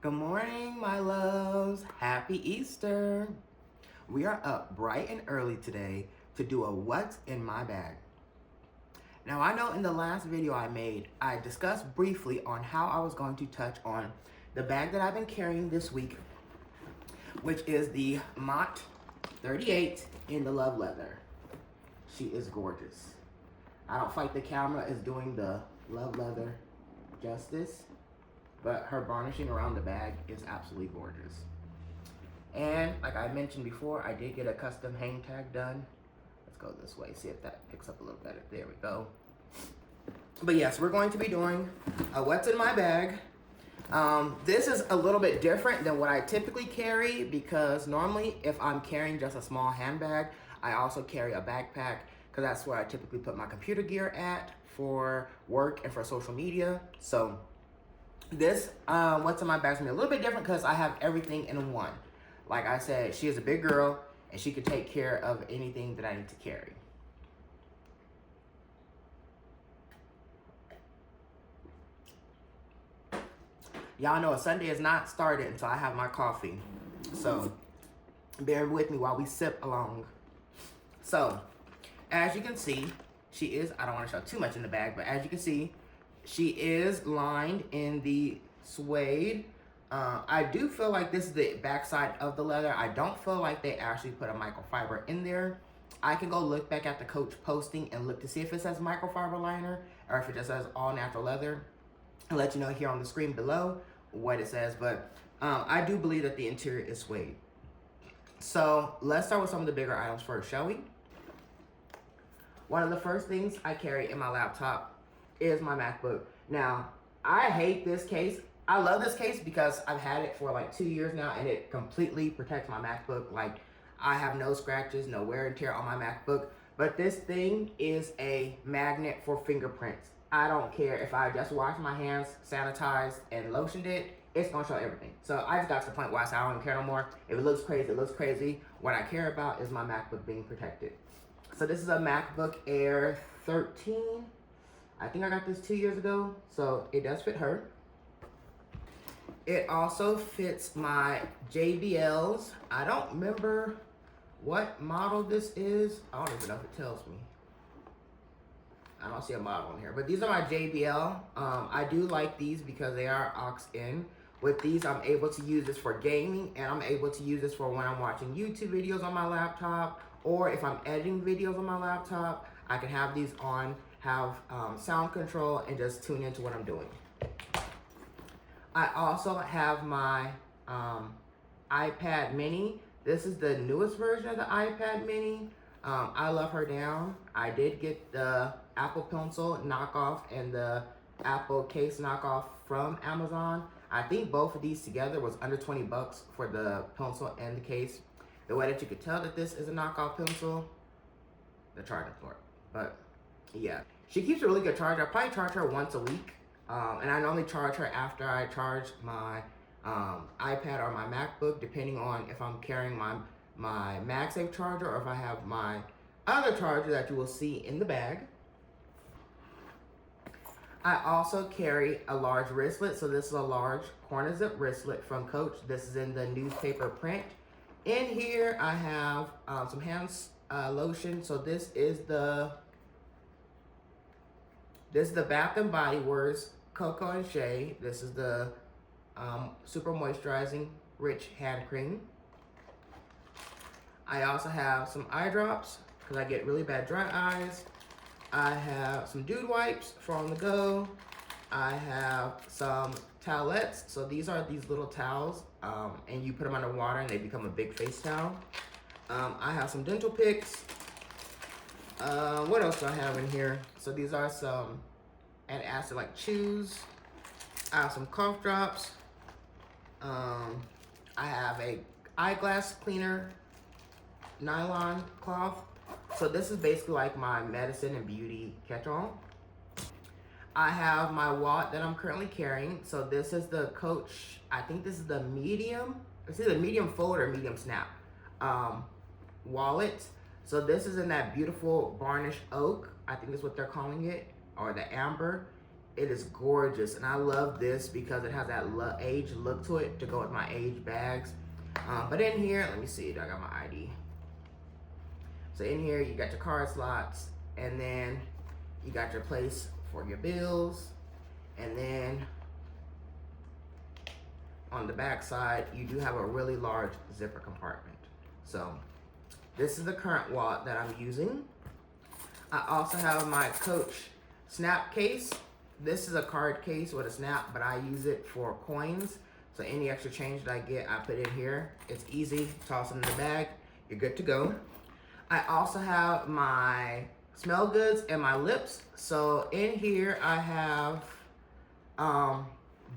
Good morning, my loves. Happy Easter. We are up bright and early today to do a what's in my bag. Now, I know in the last video I made, I discussed briefly on how I was going to touch on the bag that I've been carrying this week, which is the Mott 38 in the love leather. She is gorgeous. I don't fight the camera is doing the love leather justice, but her varnishing around the bag is absolutely gorgeous. And like I mentioned before, I did get a custom hang tag done. Let's go this way, see if that picks up a little better. There we go. But yes, we're going to be doing a what's in my bag. This is a little bit different than what I typically carry because normally if I'm carrying just a small handbag, I also carry a backpack because that's where I typically put my computer gear at for work and for social media. So this what's in my bag is gonna be a little bit different because I have everything in one. Like I said, she is a big girl and she could take care of anything that I need to carry. Y'all know a Sunday is not started until I have my coffee. So bear with me while we sip along. So as you can see, she is, I don't want to show too much in the bag, but as you can see, she is lined in the suede. I do feel like this is the backside of the leather. I don't feel like they actually put a microfiber in there. I can go look back at the Coach posting and look to see if it says microfiber liner or if it just says all natural leather. I'll let you know here on the screen below what it says, but I do believe that the interior is suede. So let's start with some of the bigger items first, shall we? One of the first things I carry in my laptop is my MacBook. Now, I hate this case. I love this case because I've had it for like 2 years now and it completely protects my MacBook. Like, I have no scratches, no wear and tear on my MacBook. But this thing is a magnet for fingerprints. I don't care if I just washed my hands, sanitized, and lotioned it, it's gonna show everything. So I just got to the point where I said I don't even care no more. If it looks crazy, it looks crazy. What I care about is my MacBook being protected. So this is a MacBook Air 13. I think I got this 2 years ago, so it does fit her. It also fits my JBLs. I don't remember what model this is. I don't even know if it tells me. I don't see a model in here, but these are my JBL. I do like these because they are aux-in. With these, I'm able to use this for gaming, and I'm able to use this for when I'm watching YouTube videos on my laptop, or if I'm editing videos on my laptop, I can have these on, have sound control, and just tune into what I'm doing. I also have my iPad mini. This is the newest version of the iPad mini. I love her down. I did get the Apple Pencil knockoff and the Apple case knockoff from Amazon. I think both of these together was under 20 bucks for the pencil and the case. The way that you could tell that this is a knockoff pencil, the charging port. But yeah, she keeps a really good charge. I probably charge her once a week. And I normally charge her after I charge my iPad or my MacBook, depending on if I'm carrying my MagSafe charger or if I have my other charger that you will see in the bag. I also carry a large wristlet. So this is a large corner zip wristlet from Coach. This is in the newspaper print. In here, I have some hand lotion. So this is the Bath and Body Works Cocoa and Shea. This is the super moisturizing rich hand cream. I also have some eye drops because I get really bad dry eyes. I have some dude wipes for on the go. I have some towelettes. So these are these little towels, and you put them under water and they become a big face towel. I have some dental picks. What else do I have in here? So these are some antacid like chews. I have some cough drops. I have a eyeglass cleaner nylon cloth. So this is basically like my medicine and beauty catch-all. I have my wallet that I'm currently carrying. So this is the Coach, I think this is the medium. It's either medium fold or medium snap wallet. So this is in that beautiful varnished oak. I think is what they're calling it, or the amber. It is gorgeous, and I love this because it has that age look to it to go with my age bags. But in here, let me see, I got my ID. So in here, you got your card slots, and then you got your place for your bills, and then on the back side, you do have a really large zipper compartment. So this is the current wallet that I'm using. I also have my Coach snap case. This is a card case with a snap, but I use it for coins. So any extra change that I get, I put in here. It's easy, toss it in the bag, you're good to go. I also have my smell goods and my lips. So in here I have,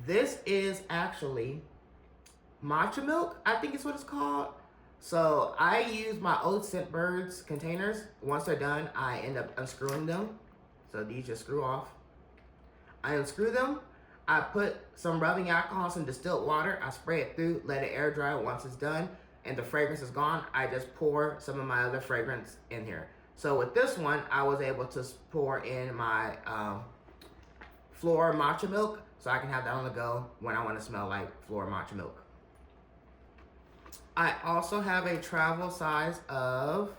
this is actually matcha milk, I think is what it's called. So I use my old Scentbirds containers. Once they're done, I end up unscrewing them. So these just screw off. I unscrew them. I put some rubbing alcohol, some distilled water. I spray it through, let it air dry. Once it's done and the fragrance is gone, I just pour some of my other fragrance in here. So with this one, I was able to pour in my floor matcha milk, so I can have that on the go when I want to smell like floor matcha milk. I also have a travel size of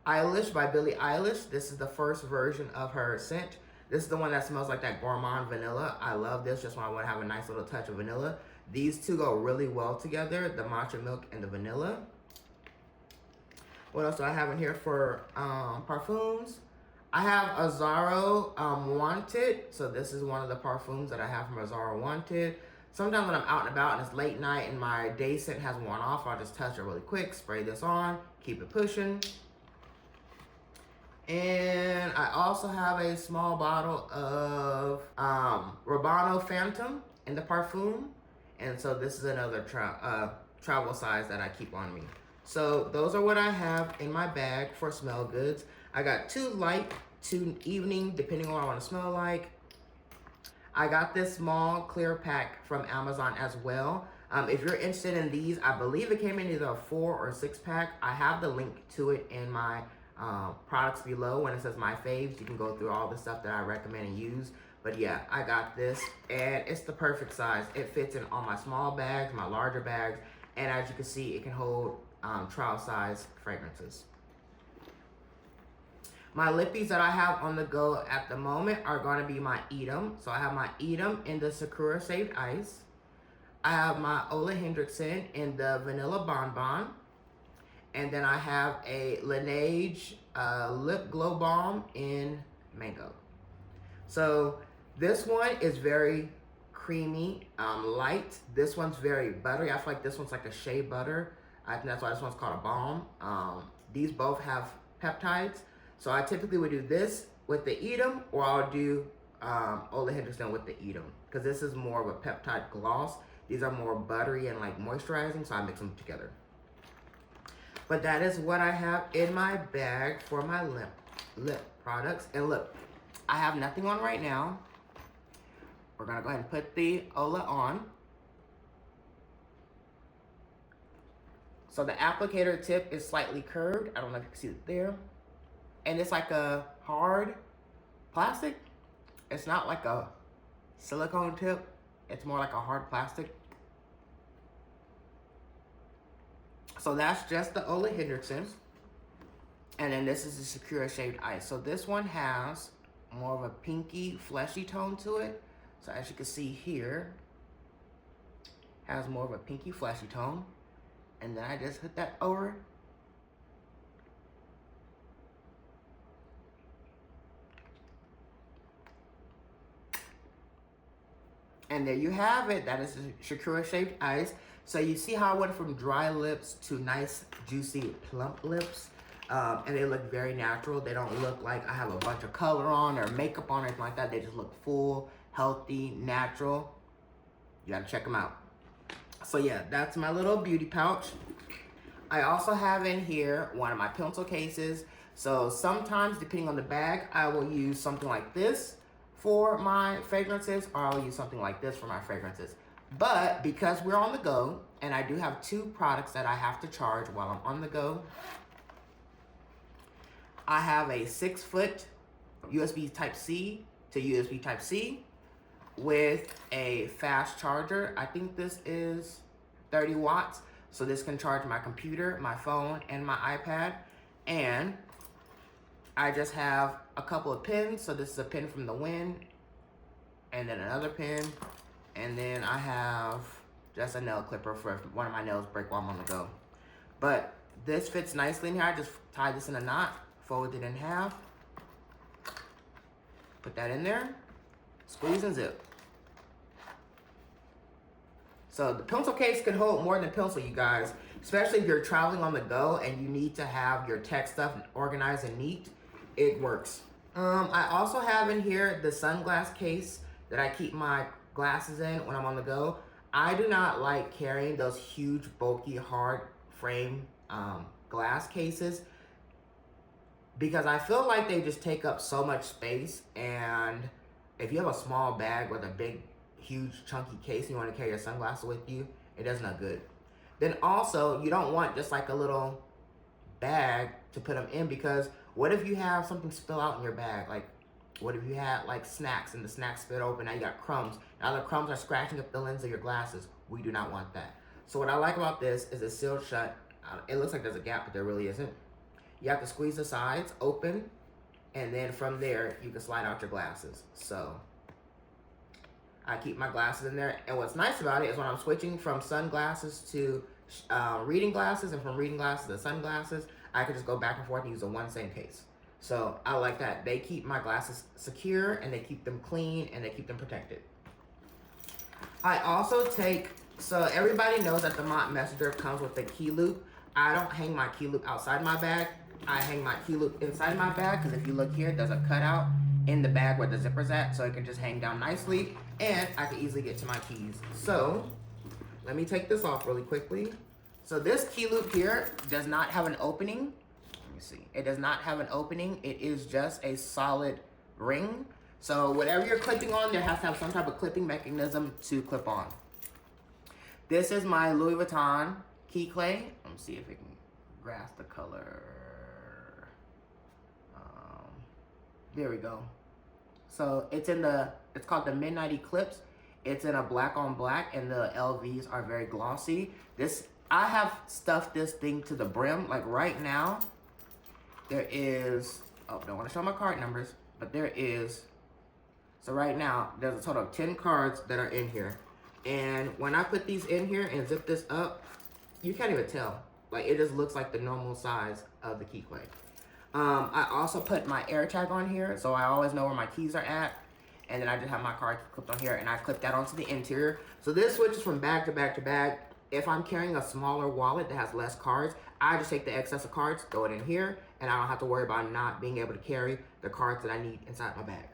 Eilish by Billie Eilish. This is the first version of her scent. This is the one that smells like that gourmand vanilla. I love this just when I want to have a nice little touch of vanilla. These two go really well together, the matcha milk and the vanilla. What else do I have in here for parfums? I have Azzaro Wanted. So this is one of the parfums that I have from Azzaro Wanted. Sometimes when I'm out and about and it's late night and my day scent has worn off, I'll just touch it really quick, spray this on, keep it pushing. And I also have a small bottle of Urbano Phantom in the parfum. And so this is another travel size that I keep on me. So those are what I have in my bag for smell goods. I got 2 light, 2 evening, depending on what I want to smell like. I got this small clear pack from Amazon as well. If you're interested in these, I believe it came in either a 4 or 6 pack. I have the link to it in my products below. When it says my faves, you can go through all the stuff that I recommend and use. But yeah, I got this and it's the perfect size. It fits in all my small bags, my larger bags, and as you can see, it can hold trial size fragrances. My Lippies that I have on the go at the moment are going to be my Edam. So I have my Edam in the Sakura Shaved Ice. I have my Ole Hendrickson in the Vanilla Bonbon. And then I have a Laneige Lip Glow Balm in Mango. So this one is very creamy, light. This one's very buttery. I feel like this one's like a shea butter. I think that's why this one's called a balm. These both have peptides. So I typically would do this with the Edam, or I'll do Ole Hendrickson with the Edam, because this is more of a peptide gloss. These are more buttery and like moisturizing, so I mix them together. But that is what I have in my bag for my lip products. And look, I have nothing on right now. We're gonna go ahead and put the Ole on. So the applicator tip is slightly curved. I don't know if you can see it there. And it's like a hard plastic. It's not like a silicone tip. It's more like a hard plastic. So that's just the Ole Hendrickson. And then this is the Sakura Shaved Ice. So this one has more of a pinky, fleshy tone to it. So as you can see here, has more of a pinky, fleshy tone. And then I just hit that over. And there you have it. That is the Sakura Shaved Ice. So you see how I went from dry lips to nice, juicy, plump lips. And they look very natural. They don't look like I have a bunch of color on or makeup on or anything like that. They just look full, healthy, natural. You gotta check them out. So yeah, that's my little beauty pouch. I also have in here one of my pencil cases. So sometimes, depending on the bag, I will use something like this for my fragrances, or I'll use something like this for my fragrances. But because we're on the go, and I do have 2 products that I have to charge while I'm on the go, I have a 6-foot USB Type-C to USB Type-C, with a fast charger. I think this is 30 watts. So this can charge my computer, my phone, and my iPad. And I just have a couple of pins. So this is a pin from the wind, and then another pin. And then I have just a nail clipper for if one of my nails break while I'm on the go. But this fits nicely in here. I just tied this in a knot, fold it in half, put that in there, squeeze and zip. So the pencil case can hold more than a pencil, you guys, especially if you're traveling on the go and you need to have your tech stuff organized and neat. It works. I also have in here the sunglass case that I keep my glasses in when I'm on the go. I do not like carrying those huge, bulky, hard frame glass cases because I feel like they just take up so much space, and if you have a small bag with a big, huge, chunky case and you want to carry your sunglasses with you, it does not good. Then also, you don't want just like a little bag to put them in, because what if you have something spill out in your bag? Like, what if you had like snacks and the snacks spit open, now you got crumbs. Now the crumbs are scratching up the lens of your glasses. We do not want that. So what I like about this is it's sealed shut. It looks like there's a gap, but there really isn't. You have to squeeze the sides open, and then from there, you can slide out your glasses. So I keep my glasses in there. And what's nice about it is when I'm switching from sunglasses to reading glasses and from reading glasses to sunglasses, I can just go back and forth and use the one same case. So I like that. They keep my glasses secure, and they keep them clean, and they keep them protected. I also take, so everybody knows that the Mott Messenger comes with a key loop. I don't hang my key loop outside my bag. I hang my key loop inside my bag, because if you look here, there's a cutout in the bag where the zipper's at, so it can just hang down nicely, and I can easily get to my keys. So let me take this off really quickly. So this key loop here does not have an opening. Let me see. It does not have an opening. It is just a solid ring. So whatever you're clipping on, there has to have some type of clipping mechanism to clip on. This is my Louis Vuitton key clay. Let me see if it can grasp the color. There we go. So it's called the Midnight Eclipse. It's in a black on black, and the LVs are very glossy. I have stuffed this thing to the brim. Like right now, there is, don't want to show my card numbers, but there is, so right now, there's a total of 10 cards that are in here. And when I put these in here and zip this up, you can't even tell. Like, it just looks like the normal size of the key clay. I also put my air tag on here, so I always know where my keys are at. And then I just have my card clipped on here, and I clip that onto the interior. So this switches from bag to bag to bag. If I'm carrying a smaller wallet that has less cards, I just take the excess of cards, throw it in here, and I don't have to worry about not being able to carry the cards that I need inside my bag.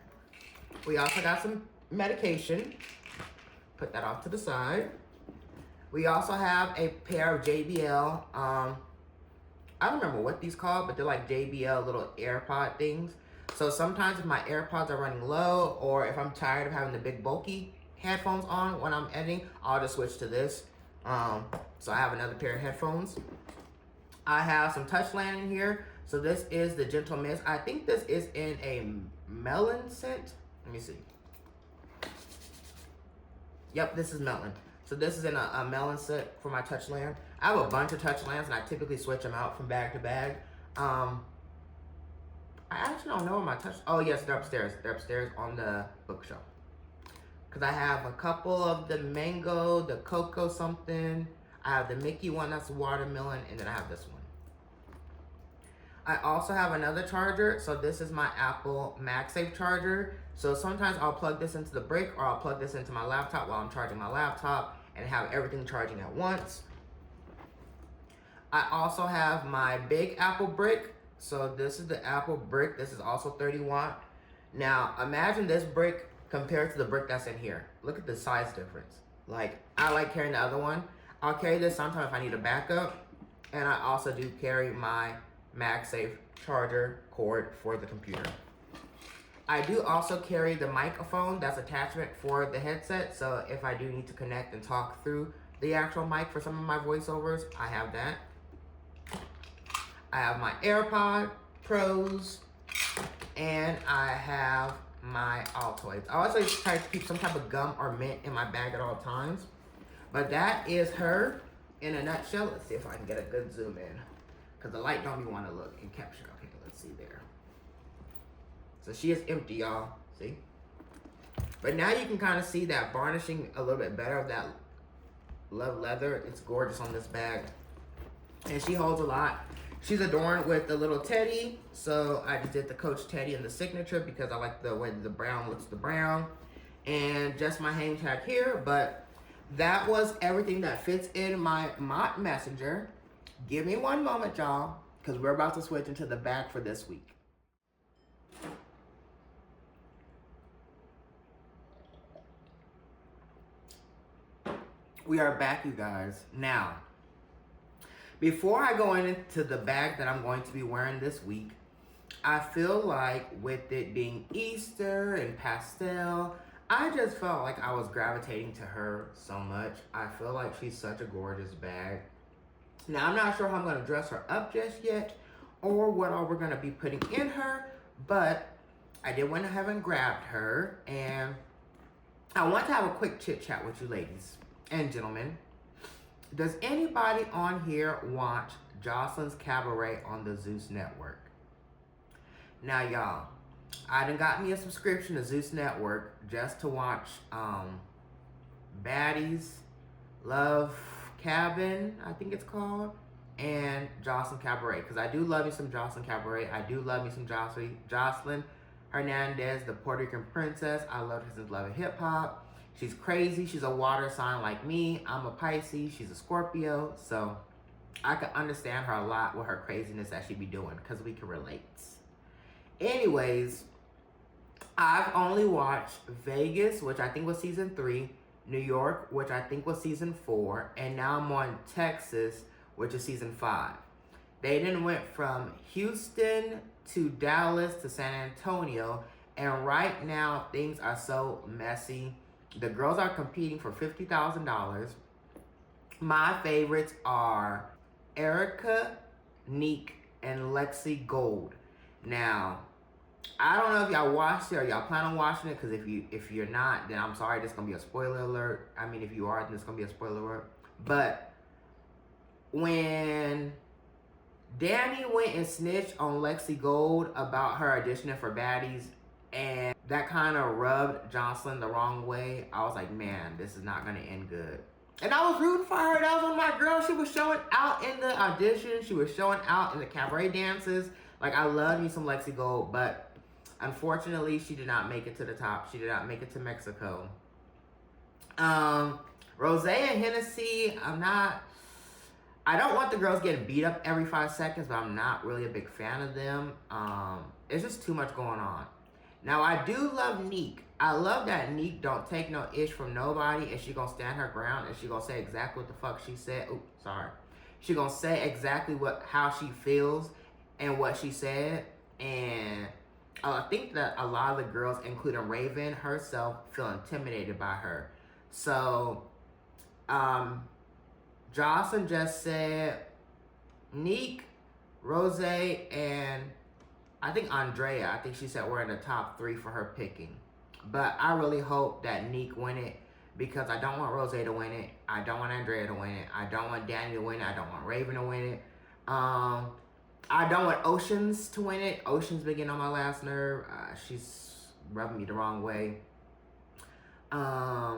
We also got some medication. Put that off to the side. We also have a pair of JBL, I don't remember what these called, but they're like JBL little AirPod things. So sometimes if my AirPods are running low, or if I'm tired of having the big bulky headphones on when I'm editing, I'll just switch to this. So I have another pair of headphones. I have some Touchland in here. So this is the Gentle Mist. I think this is in a melon scent. Let me see. Yep, this is melon. So this is in a melon scent for my Touchland. I have a bunch of Touchlands, and I typically switch them out from bag to bag. I actually don't know where my oh yes, they're upstairs. They're upstairs on the bookshelf. Because I have a couple of the mango, the cocoa something. I have the Mickey one, that's watermelon, and then I have this one. I also have another charger. So this is my Apple MagSafe charger. So sometimes I'll plug this into the brick, or I'll plug this into my laptop while I'm charging my laptop, and have everything charging at once. I also have my big Apple brick. So this is the Apple brick. This is also 30 watt. Now imagine this brick compared to the brick that's in here. Look at the size difference. Like, I like carrying the other one. I'll carry this sometimes if I need a backup. And I also do carry my MagSafe charger cord for the computer. I do also carry the microphone that's attachment for the headset. So if I do need to connect and talk through the actual mic for some of my voiceovers, I have that. I have my AirPod Pros, And I have my Altoids. I always try to keep some type of gum or mint in my bag at all times. But that is her in a nutshell. Let's see if I can get a good zoom in. Because the light don't be want to look and capture. Okay, let's see there. So she is empty, y'all. See? But now you can kind of see that varnishing a little bit better of that Love Leather. It's gorgeous on this bag. And she holds a lot. She's adorned with the little teddy. So I just did the Coach Teddy and the signature because I like the way the brown looks the brown. And just my hang tag here. But that was everything that fits in my Mott Messenger. Give me one moment, y'all, because we're about to switch into the bag for this week. We are back, you guys. Now, before I go into the bag that I'm going to be wearing this week, I feel like with it being Easter and pastel, I just felt like I was gravitating to her so much. I feel like she's such a gorgeous bag. Now, I'm not sure how I'm going to dress her up just yet or what all we're going to be putting in her, but I did went ahead and grabbed her, and I want to have a quick chit chat with you ladies and gentlemen. Does anybody on here watch Joseline's Cabaret on the Zeus Network? Now, y'all, I done got me a subscription to Zeus Network just to watch Baddies, Love Cabin, I think it's called, and Joseline Cabaret. Because I do love me some Joseline Cabaret. I do love me some Joseline Hernandez, the Puerto Rican princess. I love her since Love and Hip Hop. She's crazy. She's a water sign like me. I'm a Pisces. She's a Scorpio. So I can understand her a lot with her craziness that she be doing because we can relate. Anyways, I've only watched Vegas, which I think was season 3, New York, which I think was season 4, and now I'm on Texas, which is season 5. They then went from Houston to Dallas to San Antonio, and right now things are so messy. The girls are competing for $50,000. My favorites are Erica, Neek, and Lexi Gold. Now, I don't know if y'all watched it or y'all plan on watching it, because if you're not, then I'm sorry, this is going to be a spoiler alert. I mean, if you are, then it's going to be a spoiler alert. But when Danny went and snitched on Lexi Gold about her auditioning for Baddies, and that kind of rubbed Joseline the wrong way, I was like, man, this is not going to end good. And I was rooting for her. That was one of my girls. She was showing out in the audition. She was showing out in the cabaret dances. Like, I love me some Lexi Gold, but unfortunately, she did not make it to the top. She did not make it to Mexico. Rose and Hennessy, I don't want the girls getting beat up every 5 seconds, but I'm not really a big fan of them. It's just too much going on. Now, I do love Neek. I love that Neek don't take no ish from nobody, and she gonna stand her ground, and she gonna say exactly what the fuck she said. Oops, sorry. She gonna say exactly how she feels and what she said, and I think that a lot of the girls, including Raven herself, feel intimidated by her. So, Joseline just said Neek, Rose, and I think Andrea. I think she said we're in the top 3 for her picking. But I really hope that Neek win it, because I don't want Rose to win it. I don't want Andrea to win it. I don't want Danny to win it. I don't want Raven to win it. I don't want Oceans to win it. Oceans been getting on my last nerve. She's rubbing me the wrong way. I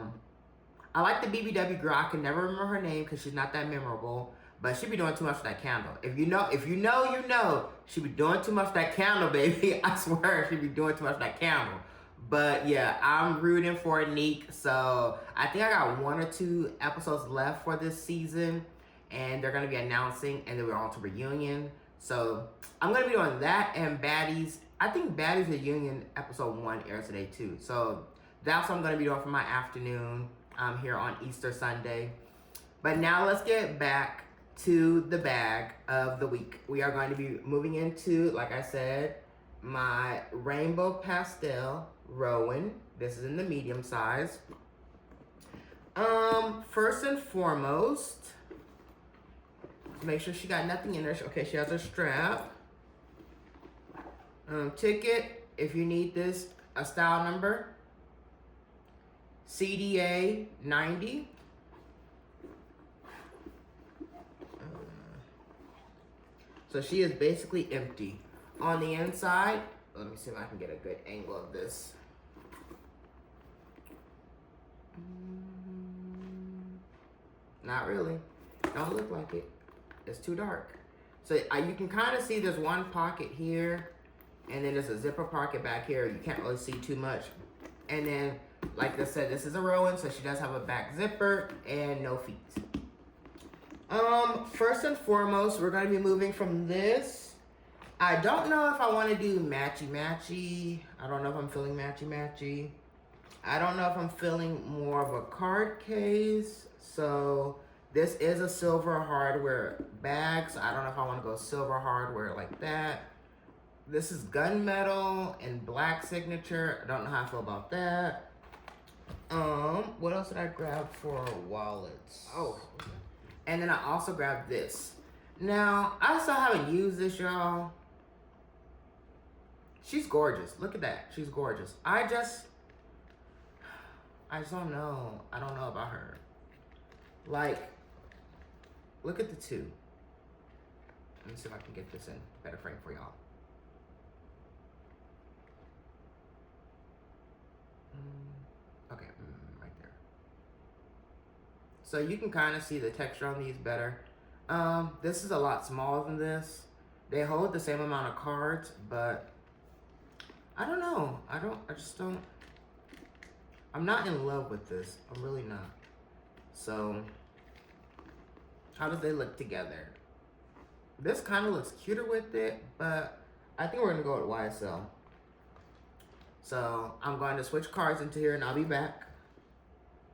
like the BBW girl. I can never remember her name because she's not that memorable. But she be doing too much with that candle. If you know, you know. She be doing too much with that candle, baby. I swear, she be doing too much with that candle. But yeah, I'm rooting for Neek. So I think I got 1 or 2 episodes left for this season. And they're going to be announcing, and then we're on to reunion. So I'm going to be doing that and Baddies. I think Baddies Reunion episode 1 airs today too. So that's what I'm going to be doing for my afternoon here on Easter Sunday. But now let's get back to the bag of the week. We are going to be moving into, like I said, my Rainbow Pastel Rowan. This is in the medium size. First and foremost, make sure she got nothing in her. Okay, she has a strap. Ticket if you need this, a style number, CDA 90. So she is basically empty. On the inside, let me see if I can get a good angle of this. Not really. Don't look like it. It's too dark. So you can kind of see there's one pocket here, and then there's a zipper pocket back here. You can't really see too much. And then, like I said, this is a Rowan, so she does have a back zipper and no feet. First and foremost, we're going to be moving from this. I don't know if I want to do matchy-matchy. I don't know if I'm feeling matchy-matchy. I don't know if I'm feeling more of a card case. So this is a silver hardware bag. So I don't know if I want to go silver hardware like that. This is gunmetal and black signature. I don't know how I feel about that. What else did I grab for wallets? Oh, and then I also grabbed this. Now, I still haven't used this, y'all. She's gorgeous. Look at that. She's gorgeous. I just don't know. I don't know about her. Like, look at the two. Let me see if I can get this in better frame for y'all. Okay, right there. So you can kind of see the texture on these better. This is a lot smaller than this. They hold the same amount of cards, but I don't know. I just don't. I'm not in love with this. I'm really not. So, how does they look together? This kind of looks cuter with it, but I think we're gonna go with YSL. So, I'm going to switch cards into here and I'll be back.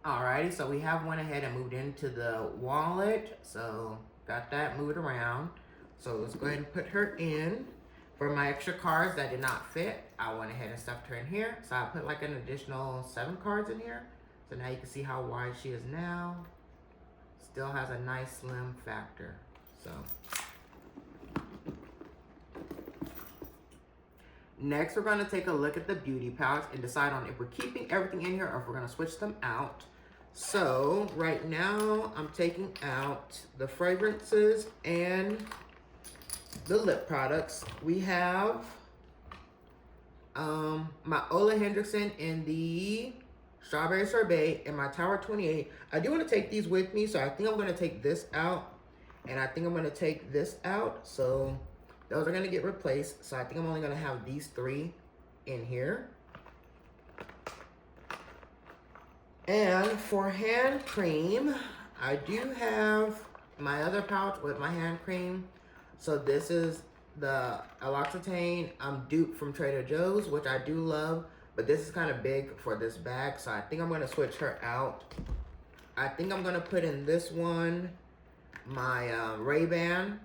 Alrighty, so we have went ahead and moved into the wallet. So, got that moved around. So, let's go ahead and put her in. For my extra cards that did not fit, I went ahead and stuffed her in here. So, I put like an additional 7 cards in here. So, now you can see how wide she is now. Still has a nice slim factor. So, next we're going to take a look at the beauty pouch and decide on if we're keeping everything in here or if we're going to switch them out. So, right now, I'm taking out the fragrances and the lip products. We have my Ola Hendrickson in the Strawberry Sorbet and my Tower 28. I do want to take these with me, so I think I'm going to take this out. And I think I'm going to take this out. So, those are going to get replaced. So, I think I'm only going to have these 3 in here. And for hand cream, I do have my other pouch with my hand cream. So this is the L'Occitane dupe from Trader Joe's, which I do love. But this is kind of big for this bag, so I think I'm going to switch her out. I think I'm going to put in this one my Ray-Ban.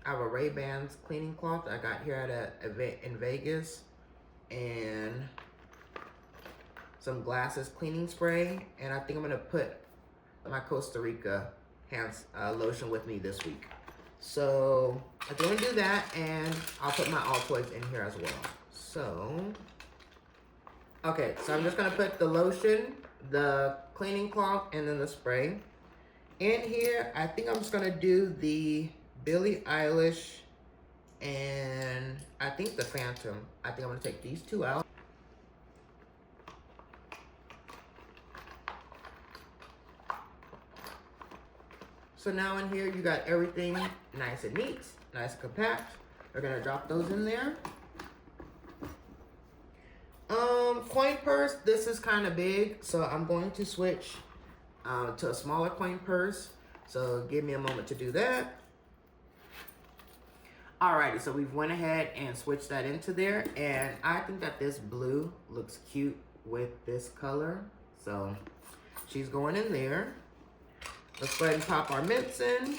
I have a Ray-Ban's cleaning cloth I got here at an event in Vegas. And some glasses cleaning spray. And I think I'm going to put my Costa Rica hands lotion with me this week. So I think I'm going to do that. And I'll put my Altoids in here as well. So, okay. So I'm just going to put the lotion, the cleaning cloth, and then the spray. In here, I think I'm just going to do the Billie Eilish and I think the Phantom. I think I'm going to take these 2 out. So now in here, you got everything nice and neat, nice and compact. We're going to drop those in there. Coin purse, this is kind of big, so I'm going to switch to a smaller coin purse. So give me a moment to do that. Alrighty, so we've went ahead and switched that into there, and I think that this blue looks cute with this color. So she's going in there. Let's go ahead and pop our mints in.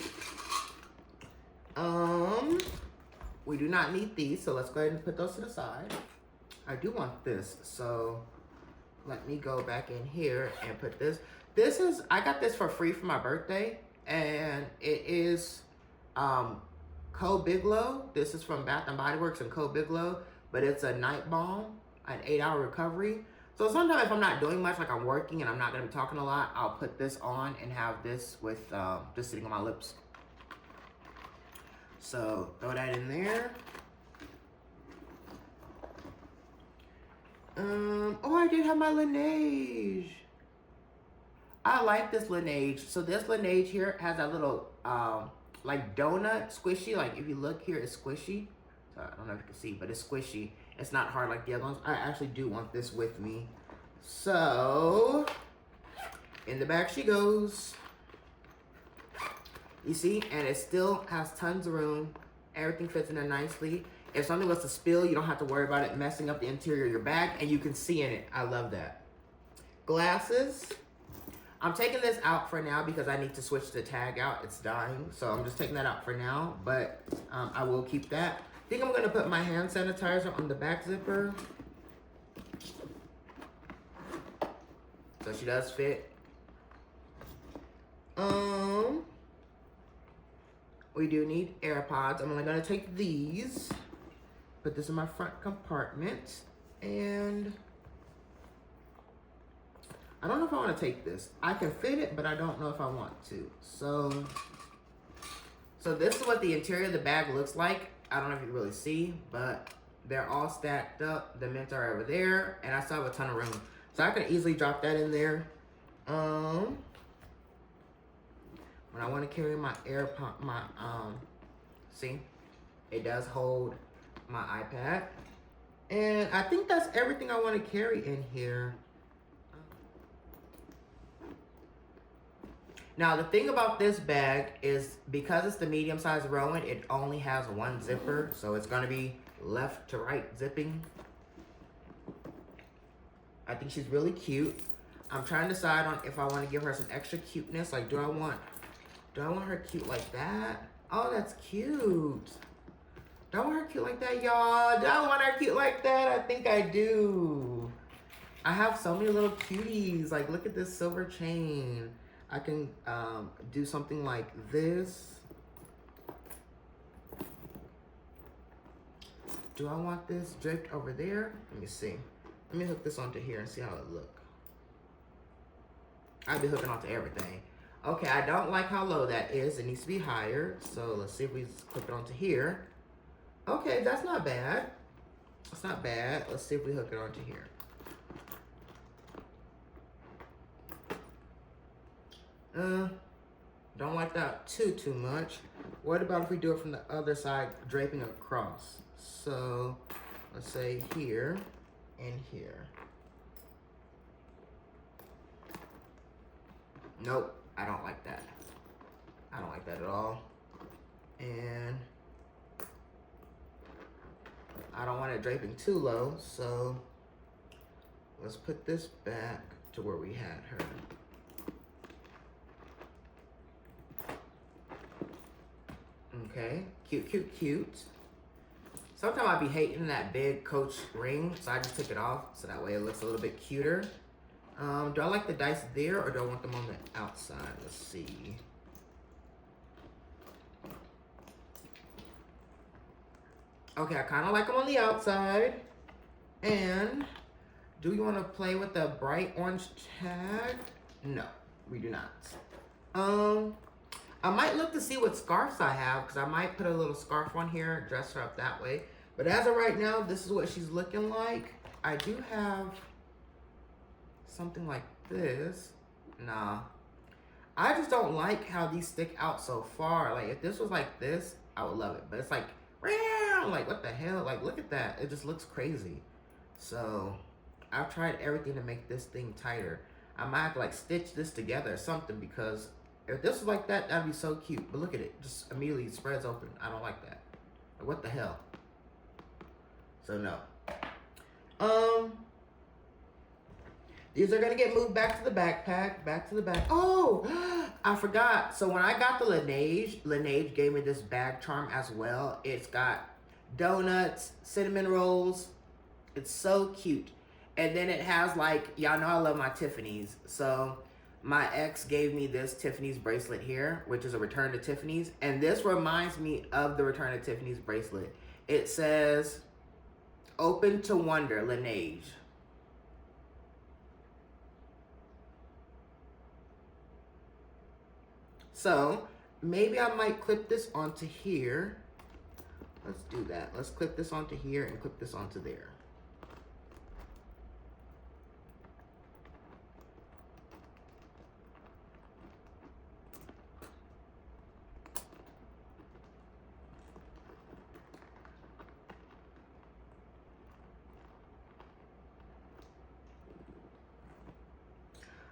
We do not need these, so let's go ahead and put those to the side. I do want this, so let me go back in here and put this. This is, I got this for free for my birthday, and it is Co Biglow. This is from Bath and Body Works and Co Biglow, but it's a night balm, an 8-hour recovery. So sometimes if I'm not doing much, like I'm working and I'm not gonna be talking a lot, I'll put this on and have this with just sitting on my lips. So throw that in there. Oh, I did have my Laneige. I like this Laneige. So this Laneige here has a little like donut squishy. Like if you look here, it's squishy. So I don't know if you can see, but it's squishy. It's not hard like the other ones. I actually do want this with me. So in the bag she goes. You see, and it still has tons of room. Everything fits in there nicely. If something was to spill, you don't have to worry about it messing up the interior of your bag, and you can see in it. I love that. Glasses. I'm taking this out for now because I need to switch the tag out. It's dying, so I'm just taking that out for now, but I will keep that. I think I'm gonna put my hand sanitizer on the back zipper. So she does fit. We do need AirPods. I'm only gonna take these, put this in my front compartment, and I don't know if I want to take this. I can fit it, but I don't know if I want to. So this is what the interior of the bag looks like. I don't know if you can really see, but they're all stacked up. The mints are over there, and I still have a ton of room. So I can easily drop that in there. When I want to carry my AirPod, see, it does hold my iPad. And I think that's everything I want to carry in here. Now, the thing about this bag is because it's the medium-sized Rowan, it only has one zipper. So it's going to be left to right zipping. I think she's really cute. I'm trying to decide on if I want to give her some extra cuteness. Like, do I want her cute like that? Oh, that's cute. Do I want her cute like that, y'all? Do I want her cute like that? I think I do. I have so many little cuties. Like, look at this silver chain. I can do something like this. Do I want this draped over there? Let me see. Let me hook this onto here and see how it look. I'll be hooking onto everything. Okay, I don't like how low that is. It needs to be higher. So let's see if we hook it onto here. Okay, that's not bad. That's not bad. Let's see if we hook it onto here. Don't like that too much. What about if we do it from the other side, draping across? So let's say here and here. Nope, I don't like that. I don't like that at all. And I don't want it draping too low, so let's put this back to where we had her. Okay, cute. Sometimes I be hating that big Coach ring, so I just took it off so that way it looks a little bit cuter. Do I like the dice there or do I want them on the outside? Let's see. Okay, I kind of like them on the outside. And do we want to play with the bright orange tag? No, we do not. I might look to see what scarves I have because I might put a little scarf on here, dress her up that way. But as of right now, this is what she's looking like. I do have something like this. Nah. I just don't like how these stick out so far. Like, if this was like this, I would love it. But it's like, like, what the hell? Like, look at that. It just looks crazy. So, I've tried everything to make this thing tighter. I might have to, like, stitch this together or something because if this was like that, that'd be so cute. But look at it. Just immediately spreads open. I don't like that. Like, what the hell? So, no. These are gonna get moved back to the backpack, back to the back. Oh, I forgot. So when I got the Laneige gave me this bag charm as well. It's got donuts, cinnamon rolls. It's so cute. And then it has like, y'all know I love my Tiffany's. So my ex gave me this Tiffany's bracelet here, which is a Return to Tiffany's. And this reminds me of the Return to Tiffany's bracelet. It says, Open to Wonder, Laneige. So maybe I might clip this onto here. Let's do that. Let's clip this onto here and clip this onto there.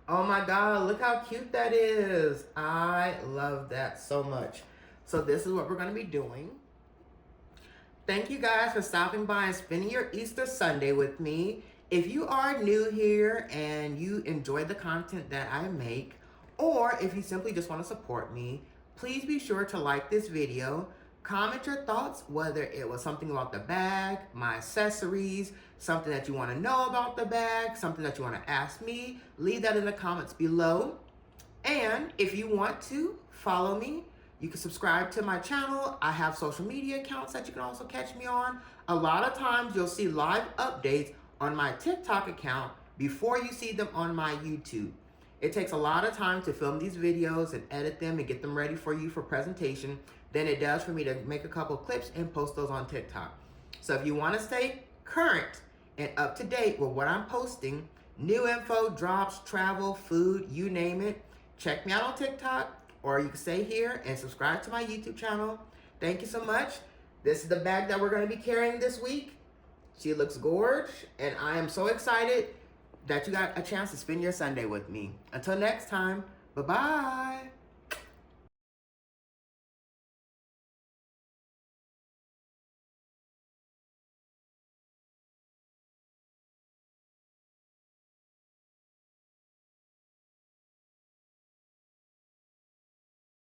Oh my God, look how cute that is. I love that so much. So this is what we're gonna be doing. Thank you guys for stopping by and spending your Easter Sunday with me. If you are new here and you enjoy the content that I make, or if you simply just want to support me, please be sure to like this video. Comment your thoughts, whether it was something about the bag, my accessories, something that you want to know about the bag, something that you want to ask me. Leave that in the comments below. And if you want to follow me, you can subscribe to my channel. I have social media accounts that you can also catch me on. A lot of times you'll see live updates on my TikTok account before you see them on my YouTube. It takes a lot of time to film these videos and edit them and get them ready for you for presentation than it does for me to make a couple clips and post those on TikTok. So if you want to stay current and up to date with what I'm posting, new info, drops, travel, food, you name it, check me out on TikTok, or you can stay here and subscribe to my YouTube channel. Thank you so much. This is the bag that we're going to be carrying this week. She looks gorgeous, and I am so excited that you got a chance to spend your Sunday with me. Until next time, bye-bye.